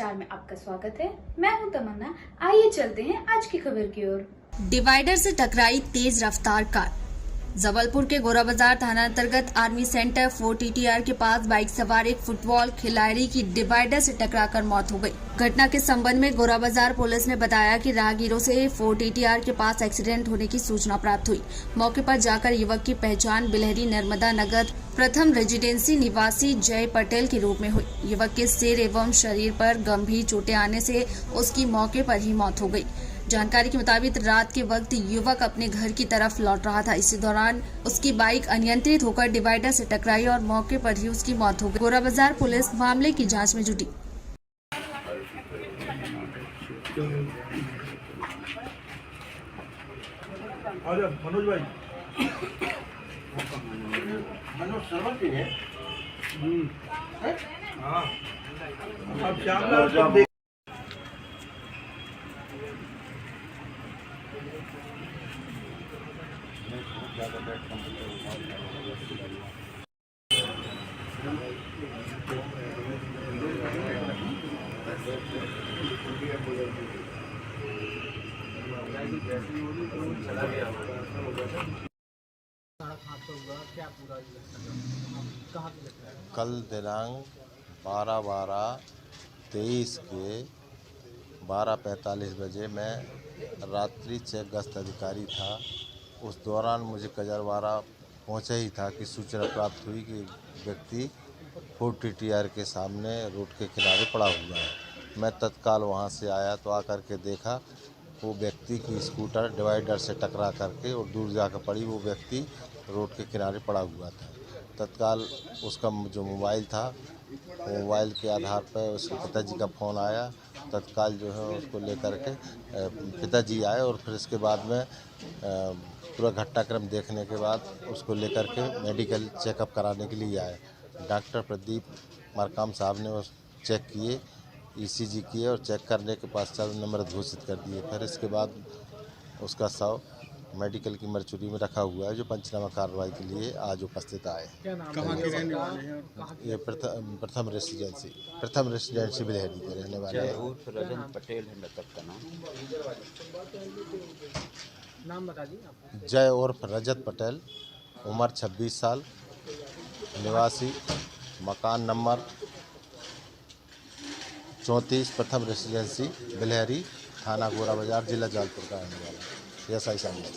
समाचार में आपका स्वागत है। मैं हूं तमन्ना। आइए चलते हैं आज की खबर की ओर। डिवाइडर से टकराई तेज रफ्तार कार। जबलपुर के गोरा बाजार थाना अंतर्गत आर्मी सेंटर 4 TTR के पास बाइक सवार एक फुटबॉल खिलाड़ी की डिवाइडर से टकराकर मौत हो गई। घटना के संबंध में गोरा बाजार पुलिस ने बताया कि राहगीरों से 4 TTR के पास एक्सीडेंट होने की सूचना प्राप्त हुई। मौके पर जाकर युवक की पहचान बिलहरी नर्मदा नगर प्रथम रेजिडेंसी निवासी जय पटेल के रूप में हुई। युवक के सिर एवं शरीर पर गंभीर चोटें आने से उसकी मौके पर ही मौत हो गई। जानकारी के मुताबिक रात के वक्त युवक अपने घर की तरफ लौट रहा था। इसी दौरान उसकी बाइक अनियंत्रित होकर डिवाइडर से टकराई और मौके पर ही उसकी मौत हो गई। गोरा बाजार पुलिस मामले की जांच में जुटी। मनोज भाई मनोज सर्वर की है। हाँ अब श्याम कल दिनांक 12/12/23 के 12:45 बजे मैं रात्रि चेक गश्त अधिकारी था। उस दौरान मुझे कजरवाड़ा पहुंचा ही था कि सूचना प्राप्त हुई कि व्यक्ति 4 TTR के सामने रोड के किनारे पड़ा हुआ है। मैं तत्काल वहां से आया तो आकर के देखा वो व्यक्ति की स्कूटर डिवाइडर से टकरा करके और दूर जाकर पड़ी। वो व्यक्ति रोड के किनारे पड़ा हुआ था। तत्काल उसका जो मोबाइल था मोबाइल के आधार पर उसके पिताजी का फ़ोन आया। तत्काल जो है उसको लेकर के पिताजी आए और फिर इसके बाद में पूरा घटनाक्रम देखने के बाद उसको लेकर के मेडिकल चेकअप कराने के लिए आए। डॉक्टर प्रदीप मरकाम साहब ने उस चेक किए, ECG किए और चेक करने के पश्चात मृत घोषित कर दिए। फिर इसके बाद उसका शव मेडिकल की मरचुरी में रखा हुआ है जो पंचनामा कार्रवाई के लिए आज उपस्थित आए। कहाँ के रहने वाले हैं? ये प्रथम रेसिडेंसी बिलहरी के रहने वाले हैं। रजत पटेल है मृतक का नाम बता दीजिए। जय उर्फ रजत पटेल, उम्र 26 साल, निवासी मकान नंबर 34 प्रथम रेसिडेंसी बिलहरी, थाना गोरा बाजार, जिला जबलपुर का रहने वाला है। SI सामने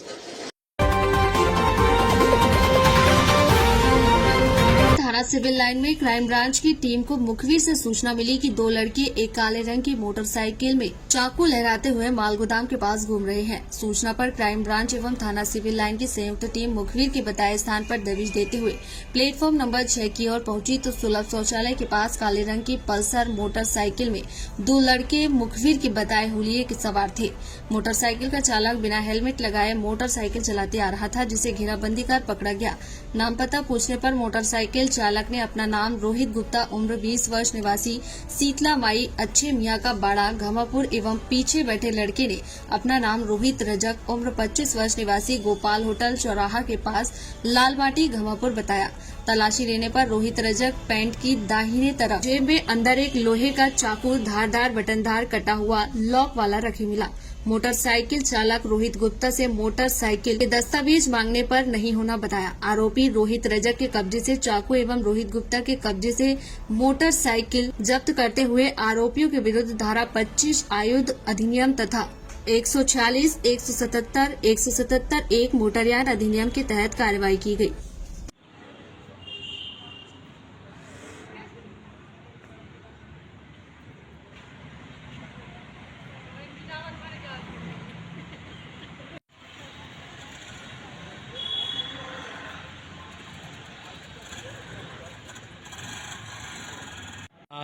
थाना सिविल लाइन में क्राइम ब्रांच की टीम को मुखबिर से सूचना मिली कि दो लड़के एक काले रंग की मोटरसाइकिल में चाकू लहराते हुए माल गोदाम के पास घूम रहे हैं। सूचना पर क्राइम ब्रांच एवं थाना सिविल लाइन की संयुक्त टीम मुखबिर के बताए स्थान पर दबिश देते हुए प्लेटफॉर्म नंबर 6 की ओर पहुंची तो सुलभ शौचालय के पास काले रंग की पल्सर मोटरसाइकिल में दो लड़के मुखबिर के बताए हुलिये के सवार थे। मोटरसाइकिल का चालक बिना हेलमेट लगाए मोटरसाइकिल चलाते आ रहा था, जिसे घेराबंदी कर पकड़ा गया। नाम पता पूछने पर मोटरसाइकिल चालक ने अपना नाम रोहित गुप्ता उम्र 20 वर्ष निवासी शीतला माई अच्छे मियाँ का बाड़ा घमापुर एवं पीछे बैठे लड़के ने अपना नाम रोहित रजक उम्र 25 वर्ष निवासी गोपाल होटल चौराहा के पास लालमाटी घमापुर बताया। तलाशी लेने पर रोहित रजक पैंट की दाहिने तरफ जेब में अंदर एक लोहे का चाकू धारदार बटनदार कटा हुआ लॉक वाला रखे मिला। मोटरसाइकिल चालक रोहित गुप्ता से मोटरसाइकिल के दस्तावेज मांगने पर नहीं होना बताया। आरोपी रोहित रजक के कब्जे से चाकू एवं रोहित गुप्ता के कब्जे से मोटरसाइकिल जब्त करते हुए आरोपियों के विरुद्ध धारा 25 आयुध अधिनियम तथा 146, 177, 177 1 मोटरयान अधिनियम के तहत कार्रवाई की गई।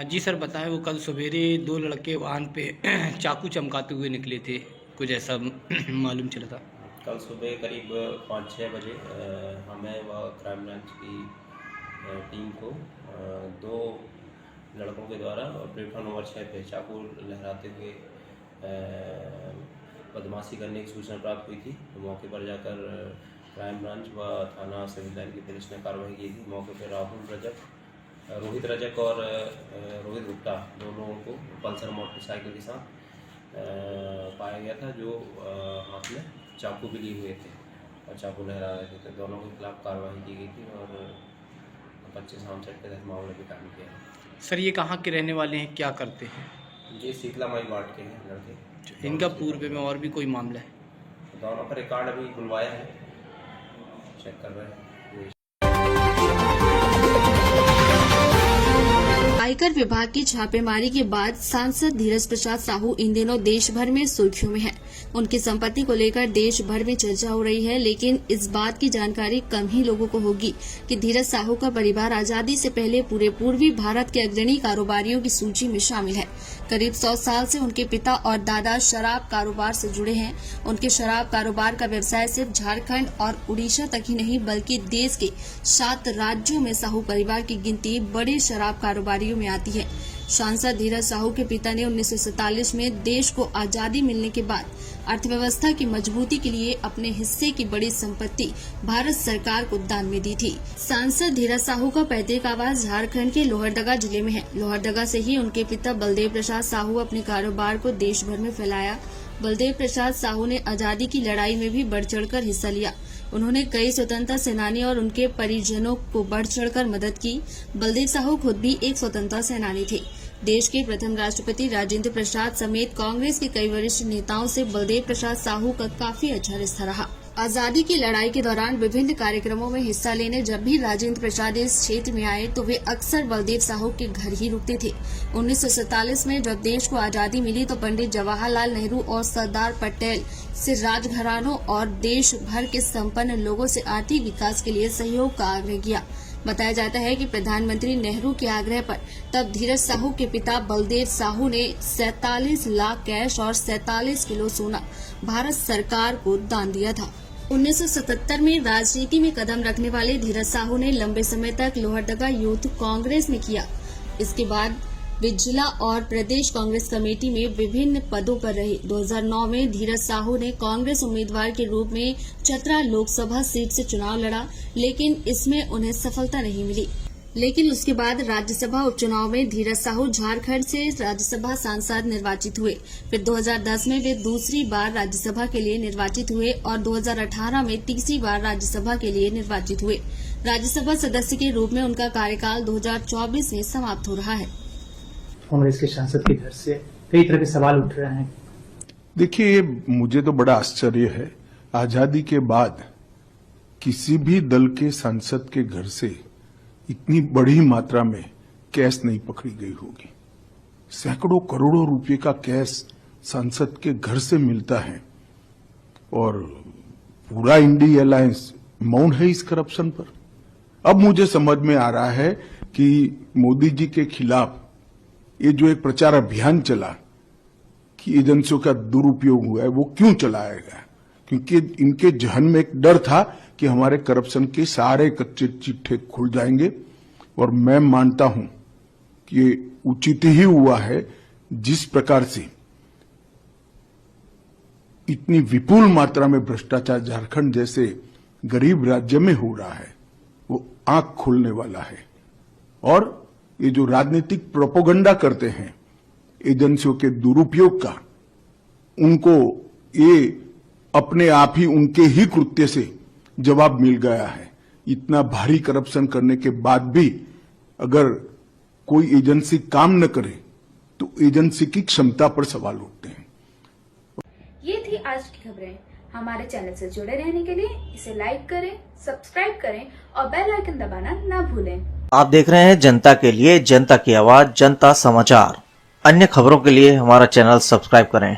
जी सर, बताएं वो कल सवेरे दो लड़के वाहन पे चाकू चमकाते हुए निकले थे, कुछ ऐसा मालूम चला था। कल सुबह करीब 5-6 बजे हमें व क्राइम ब्रांच की टीम को दो लड़कों के द्वारा प्लेटफॉर्म नंबर 6 पे चाकू लहराते हुए बदमाशी करने की सूचना प्राप्त हुई थी। तो मौके पर जाकर क्राइम ब्रांच व थाना सिविल लाइन की पुलिस ने कार्रवाई की थी। मौके पर राहुल रजक रोहित रजक और रोहित गुप्ता, दोनों लोगों को पल्सर मोटरसाइकिल के साथ पाया गया था, जो हाथ में चाकू भी लिए हुए थे और चाकू लहरा रहे थे। तो दोनों के खिलाफ कार्रवाई की गई थी और 25 आर्म्स एक्ट के तहत मामले में काम किया है। सर ये कहाँ के रहने वाले हैं, क्या करते हैं? ये शीतला माई वार्ड के हैं लड़के। इनका पूर्व में और भी कोई मामला है? दोनों का रिकॉर्ड अभी बुलवाया है, चेक कर रहे हैं। आयकर विभाग की छापेमारी के बाद सांसद धीरज प्रसाद साहू इन दिनों देश भर में सुर्खियों में हैं। उनकी संपत्ति को लेकर देश भर में चर्चा हो रही है, लेकिन इस बात की जानकारी कम ही लोगों को होगी कि धीरज साहू का परिवार आजादी से पहले पूरे पूर्वी भारत के अग्रणी कारोबारियों की सूची में शामिल है। करीब 100 साल से उनके पिता और दादा शराब कारोबार से जुड़े हैं। उनके शराब कारोबार का व्यवसाय सिर्फ झारखंड और उड़ीसा तक ही नहीं, बल्कि देश के 7 राज्यों में साहू परिवार की गिनती बड़े शराब कारोबारियों में आती है। सांसद धीरज साहू के पिता ने 1947 में देश को आजादी मिलने के बाद अर्थव्यवस्था की मजबूती के लिए अपने हिस्से की बड़ी संपत्ति भारत सरकार को दान में दी थी। सांसद धीरज साहू का पैतृक आवास झारखंड के लोहरदगा जिले में है। लोहरदगा से ही उनके पिता बलदेव प्रसाद साहू अपने कारोबार को देश भर में फैलाया। बलदेव प्रसाद साहू ने आजादी की लड़ाई में भी बढ़ चढ़कर हिस्सा लिया। उन्होंने कई स्वतंत्रता सेनानी और उनके परिजनों को बढ़ चढ़कर मदद की। बलदेव साहू खुद भी एक स्वतंत्रता सेनानी थे। देश के प्रथम राष्ट्रपति राजेंद्र प्रसाद समेत कांग्रेस के कई वरिष्ठ नेताओं से बलदेव प्रसाद साहू का काफी अच्छा रिश्ता रहा। आजादी की लड़ाई के दौरान विभिन्न कार्यक्रमों में हिस्सा लेने जब भी राजेंद्र प्रसाद इस क्षेत्र में आए तो वे अक्सर बलदेव साहू के घर ही रुकते थे। 1947 में जब देश को आजादी मिली तो पंडित जवाहरलाल नेहरू और सरदार पटेल से राजघरानों और देश भर के संपन्न लोगों से आर्थिक विकास के लिए सहयोग का आग्रह किया। बताया जाता है कि प्रधानमंत्री नेहरू के आग्रह पर तब धीरज साहू के पिता बलदेव साहू ने 47 लाख कैश और 47 किलो सोना भारत सरकार को दान दिया था। 1977 में राजनीति में कदम रखने वाले धीरज साहू ने लंबे समय तक लोहरदगा यूथ कांग्रेस में किया। इसके बाद वे जिला और प्रदेश कांग्रेस कमेटी में विभिन्न पदों पर रहे। 2009 में धीरज साहू ने कांग्रेस उम्मीदवार के रूप में चतरा लोकसभा सीट से चुनाव लड़ा, लेकिन इसमें उन्हें सफलता नहीं मिली। लेकिन उसके बाद राज्यसभा उपचुनाव में धीरज साहू झारखंड से राज्यसभा सांसद निर्वाचित हुए। फिर 2010 में वे दूसरी बार राज्यसभा के लिए निर्वाचित हुए और 2018 में तीसरी बार राज्यसभा के लिए निर्वाचित हुए। राज्यसभा सदस्य के रूप में उनका कार्यकाल 2024 में समाप्त हो रहा है। कांग्रेस के सांसद के घर से कई तरह के सवाल उठ रहे हैं। देखिए, मुझे तो बड़ा आश्चर्य है, आजादी के बाद किसी भी दल के सांसद के घर से इतनी बड़ी मात्रा में कैश नहीं पकड़ी गई होगी। सैकड़ों करोड़ों रुपए का कैश सांसद के घर से मिलता है और पूरा इंडिया अलायंस मौन है इस करप्शन पर। अब मुझे समझ में आ रहा है कि मोदी जी के खिलाफ ये जो एक प्रचार अभियान चला कि एजेंसियों का दुरुपयोग हुआ है, वो क्यों चलाया गया? क्योंकि इनके जहन में एक डर था कि हमारे करप्शन के सारे कच्चे चिट्ठे खुल जाएंगे। और मैं मानता हूं कि ये उचित ही हुआ है। जिस प्रकार से इतनी विपुल मात्रा में भ्रष्टाचार झारखंड जैसे गरीब राज्य में हो रहा है, वो आंख खोलने वाला है। और ये जो राजनीतिक प्रोपोगंडा करते हैं एजेंसियों के दुरुपयोग का, उनको ये अपने आप ही उनके ही कृत्य से जवाब मिल गया है। इतना भारी करप्शन करने के बाद भी अगर कोई एजेंसी काम न करे तो एजेंसी की क्षमता पर सवाल उठते हैं। ये थी आज की खबरें। हमारे चैनल से जुड़े रहने के लिए इसे लाइक करें, सब्सक्राइब करें और बेल आइकन दबाना ना भूलें। आप देख रहे हैं जनता के लिए, जनता की आवाज, जनता समाचार। अन्य खबरों के लिए हमारा चैनल सब्सक्राइब करें।